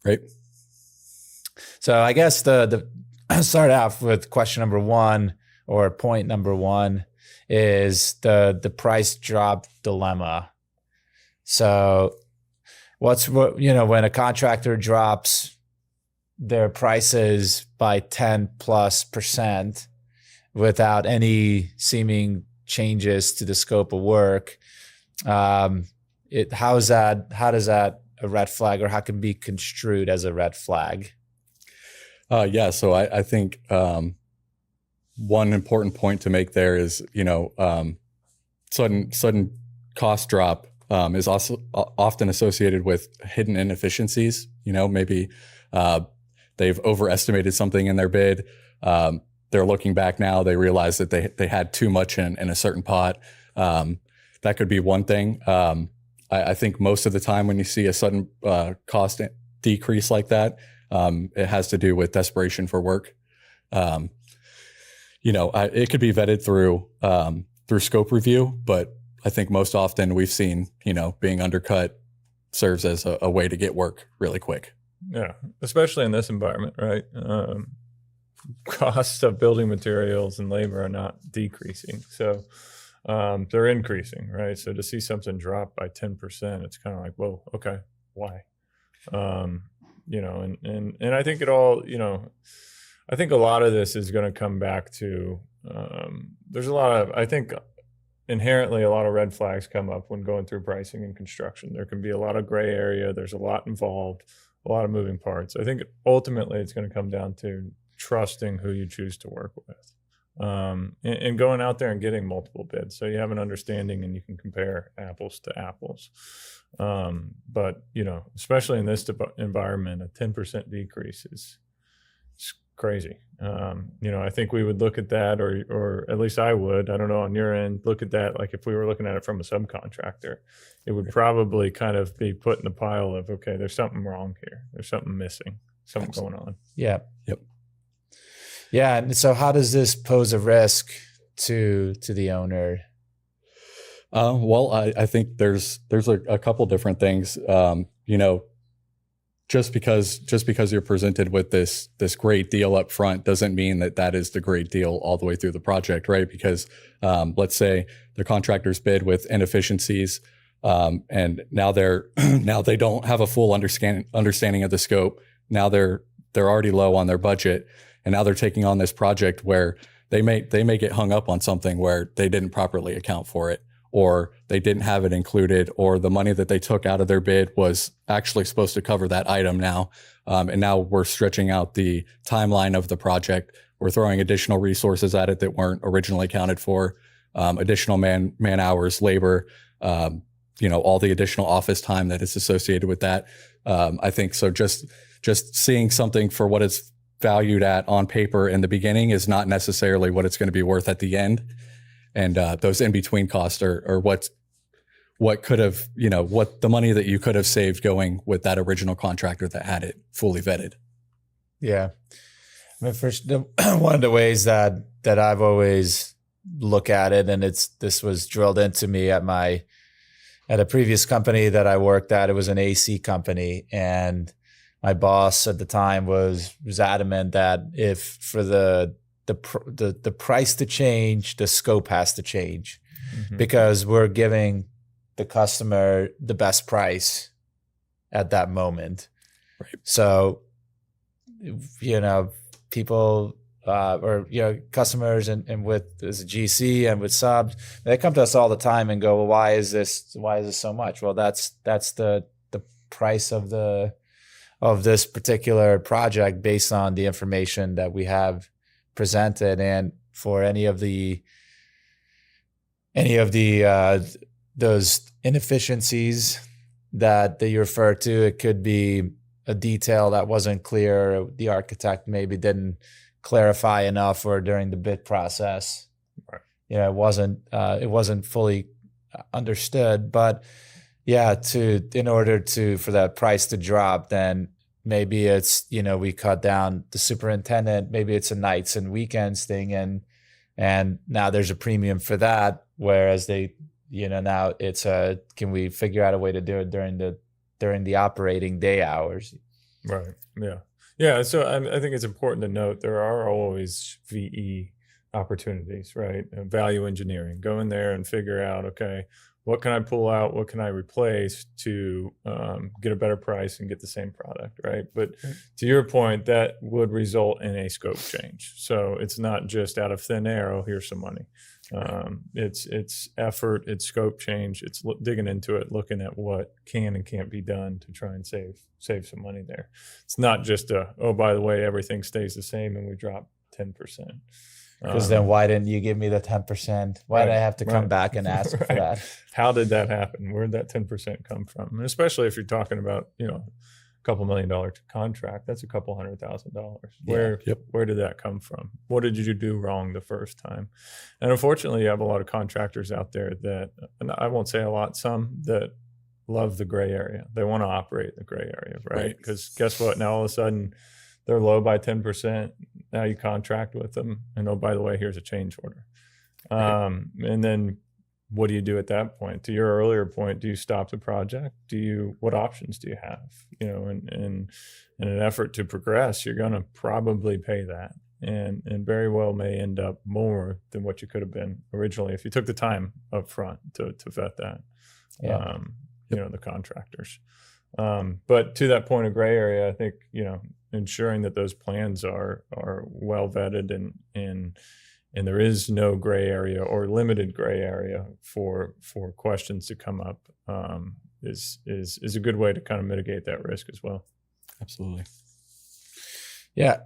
Right. So I guess the start off with question number one, or point number one, is the price drop dilemma. So when a contractor drops their prices by 10+% without any seeming changes to the scope of work, how does that a red flag, or how can it be construed as a red flag? Yeah. So I think one important point to make there is, sudden cost drop is also often associated with hidden inefficiencies. Maybe they've overestimated something in their bid. They're looking back now, they realize that they had too much in a certain pot. That could be one thing. I think most of the time when you see a sudden cost decrease like that, it has to do with desperation for work. It could be vetted through scope review, but I think most often we've seen, being undercut serves as a way to get work really quick. Yeah, especially in this environment, right? Costs of building materials and labor are not decreasing, so they're increasing, right? So to see something drop by 10%, it's kind of like, whoa, okay, why? And I think I think a lot of this is going to come back to I think inherently a lot of red flags come up when going through pricing and construction. There can be a lot of gray area. There's a lot involved, a lot of moving parts. I think ultimately it's going to come down to trusting who you choose to work with, and going out there and getting multiple bids so you have an understanding and you can compare apples to apples. But especially in this environment, a 10% decrease is crazy. I think we would look at that, or at least I would, I don't know, on your end, look at that like if we were looking at it from a subcontractor, it would probably kind of be put in the pile of, okay, there's something wrong here. There's something missing, something going on. Yeah. Yep. Yeah. And so how does this pose a risk to the owner? Well, I think there's a couple different things. Just because you're presented with this great deal up front doesn't mean that is the great deal all the way through the project, right? Because let's say the contractor's bid with inefficiencies, and now they don't have a full understanding of the scope. Now they're already low on their budget, and now they're taking on this project where they may get hung up on something where they didn't properly account for it, or they didn't have it included, or the money that they took out of their bid was actually supposed to cover that item now. And now we're stretching out the timeline of the project. We're throwing additional resources at it that weren't originally accounted for, additional man hours, labor, all the additional office time that is associated with that. I think so. Just seeing something for what it's valued at on paper in the beginning is not necessarily what it's going to be worth at the end. And those in-between costs are what could have, what the money that you could have saved going with that original contractor that had it fully vetted. Yeah. I mean, one of the ways that I've always looked at it, and this was drilled into me at a previous company that I worked at. It was an AC company, and my boss at the time was adamant that if for the price to change, the scope has to change, because we're giving the customer the best price at that moment. Right. So, people customers and with as a GC and with subs, they come to us all the time and go, well, why is this so much? Well, that's the price of this particular project based on the information that we have presented. And for any of the those inefficiencies that you refer to, it could be a detail that wasn't clear. The architect maybe didn't clarify enough, or during the bid process, right. It wasn't fully understood. But in order for that price to drop, then maybe it's, we cut down the superintendent, maybe it's a nights and weekends thing, and now there's a premium for that. Whereas now it's can we figure out a way to do it during the operating day hours? Right. Yeah. Yeah. So I think it's important to note there are always VE opportunities, right? Value engineering. Go in there and figure out, okay, what can I pull out? What can I replace to get a better price and get the same product, right? But Right. to your point, that would result in a scope change. So it's not just out of thin air, oh, here's some money. It's effort, it's scope change, it's digging into it, looking at what can and can't be done to try and save some money there. It's not just a, oh, by the way, everything stays the same and we drop 10%. Because then why didn't you give me the 10%? Why did I have to come back and ask for that? How did that happen? Where did that 10% come from? And especially if you're talking about, a couple $1 million contract, that's a couple $100,000. Where did that come from? What did you do wrong the first time? And unfortunately, you have a lot of contractors out there that, and I won't say a lot, some that love the gray area. They want to operate in the gray area, right? Because guess what? Now all of a sudden they're low by 10%. Now you contract with them, and oh, by the way, here's a change order. And then what do you do at that point? To your earlier point, do you stop the project? What options do you have? In an effort to progress, you're going to probably pay that, and very well may end up more than what you could have been originally if you took the time up front to vet that. The contractors. But to that point of gray area, I think ensuring that those plans are well vetted and there is no gray area or limited gray area for questions to come up is a good way to kind of mitigate that risk as well. Absolutely. Yeah.